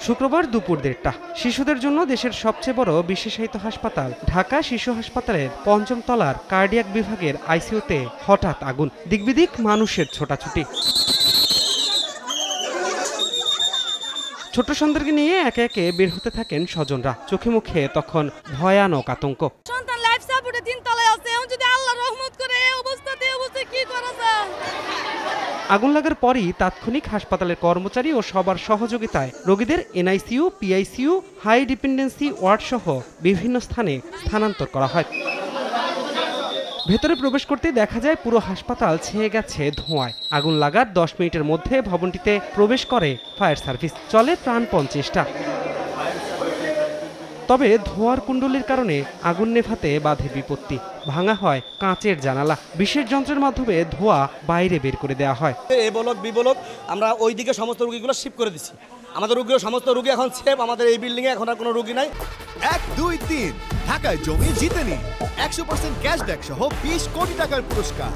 শুক্রবার দুপুর 1:30 শিশুদের জন্য দেশের সবচেয়ে বড় বিশেষায়িত হাসপাতাল ঢাকা শিশু হাসপাতালের ৫ম তলার কার্ডিয়াক বিভাগের আইসিইউতে হঠাৎ আগুন। দিকবিদিক মানুষের ছোটাছুটি। ছোট সন্তানকে নিয়ে একে একে বের হতে থাকেন স্বজনরা। চোখে মুখে তখন ভয়ানক আতঙ্ক। সন্তান লাইফ সাপোর্টে 3 তলায় আছে, এখন যদি আল্লাহ রহমত করে এই অবস্থাতে কি করা যায়? আগুন লাগার পরই তাৎক্ষণিক হাসপাতালের কর্মচারী ও সবার সহযোগিতায় রোগীদের NICU, PICU, high dependency ward সহ বিভিন্ন স্থানে স্থানান্তর করা হয়। ভেতরে প্রবেশ করতে দেখা যায় পুরো হাসপাতাল ছেয়ে গেছে ধোঁয়ায়। আগুন লাগার 10 মিনিটের মধ্যে ভবনটিতে প্রবেশ করে ফায়ার সার্ভিস। চলে প্রাণপণ চেষ্টা। তবে ধোঁয়ার কুণ্ডলীর কারণে আগুন নেভাতে বাধে বিপত্তি। ভাঙা হয় কাঁচের জানালা। বিশেষ যন্ত্রের মাধ্যমে ধোঁয়া বাইরে বের করে দেওয়া হয়। এ বলক বি বলক আমরা ওইদিকে সমস্ত রোগীগুলো শিফট করে দিচ্ছি। আমাদের রোগীর সমস্ত রোগী এখন সেফ। আমাদের এই বিল্ডিংয়ে এখন আর কোনো রোগী নাই। 1, 2, 3 ঢাকায় জমি জিতে নিন 100% ক্যাশব্যাক সহ 20 কোটি টাকার পুরস্কার।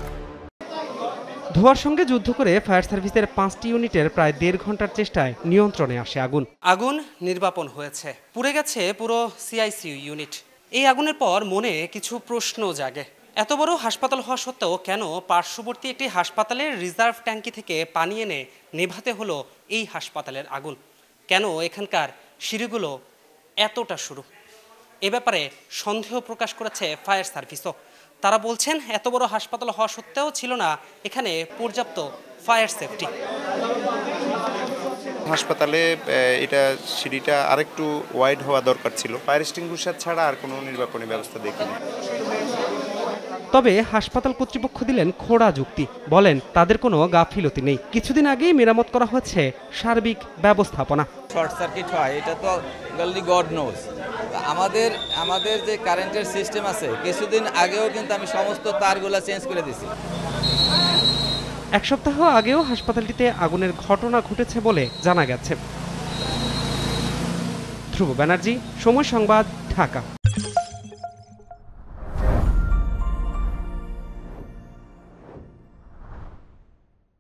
ধোঁয়ার সঙ্গে যুদ্ধ করে ফায়ার সার্ভিসের 5টি ইউনিটের প্রায় 1.5 ঘন্টার চেষ্টায় নিয়ন্ত্রণে আসে আগুন। আগুন নির্বাপন হয়েছে। পুড়ে গেছে পুরো সিআইসিইউ ইউনিট। এই আগুনের পর মনে কিছু প্রশ্ন জাগে। এত বড় হাসপাতাল হওয়া সত্ত্বেও কেন পার্শ্ববর্তী একটি হাসপাতালের রিজার্ভ ট্যাঙ্কি থেকে পানি এনে নেভাতে হলো এই হাসপাতালের আগুন? কেন এখানকার সিঁড়িগুলো এতটা সরু? এ ব্যাপারে সন্দেহ প্রকাশ করেছে ফায়ার সার্ভিসও। তারা বলছেন এত বড় হাসপাতাল হওয়া সত্ত্বেও ছিল না এখানে পর্যাপ্ত ফায়ার সেফটি। হাসপাতালে এটা সিঁড়িটা আরেকটু ওয়াইড হওয়া দরকার ছিল। ফায়ার এক্সটিংগুইশার ছাড়া আর কোনো নির্বাপনী ব্যবস্থা দেখিনি। তবে হাসপাতাল কর্তৃপক্ষ দিলেন খোড়া যুক্তি। বলেন তাদের কোনো গাফিলতি নেই। কিছুদিন আগেই মেরামত করা হচ্ছে সার্বিক ব্যবস্থাপনা। শর্ট সার্কিট হয় এটা তো গড নোজ। আমাদের যে কারেন্টের সিস্টেম আছে কিছুদিন আগেও কিন্তু আমি সমস্ত তারগুলো চেঞ্জ করে দিয়েছি। 1 সপ্তাহ আগেও হাসপাতালটিতে আগুনের ঘটনা ঘটেছে বলে জানা গেছে। ধ্রুব ব্যানার্জি, সময় সংবাদ, ঢাকা।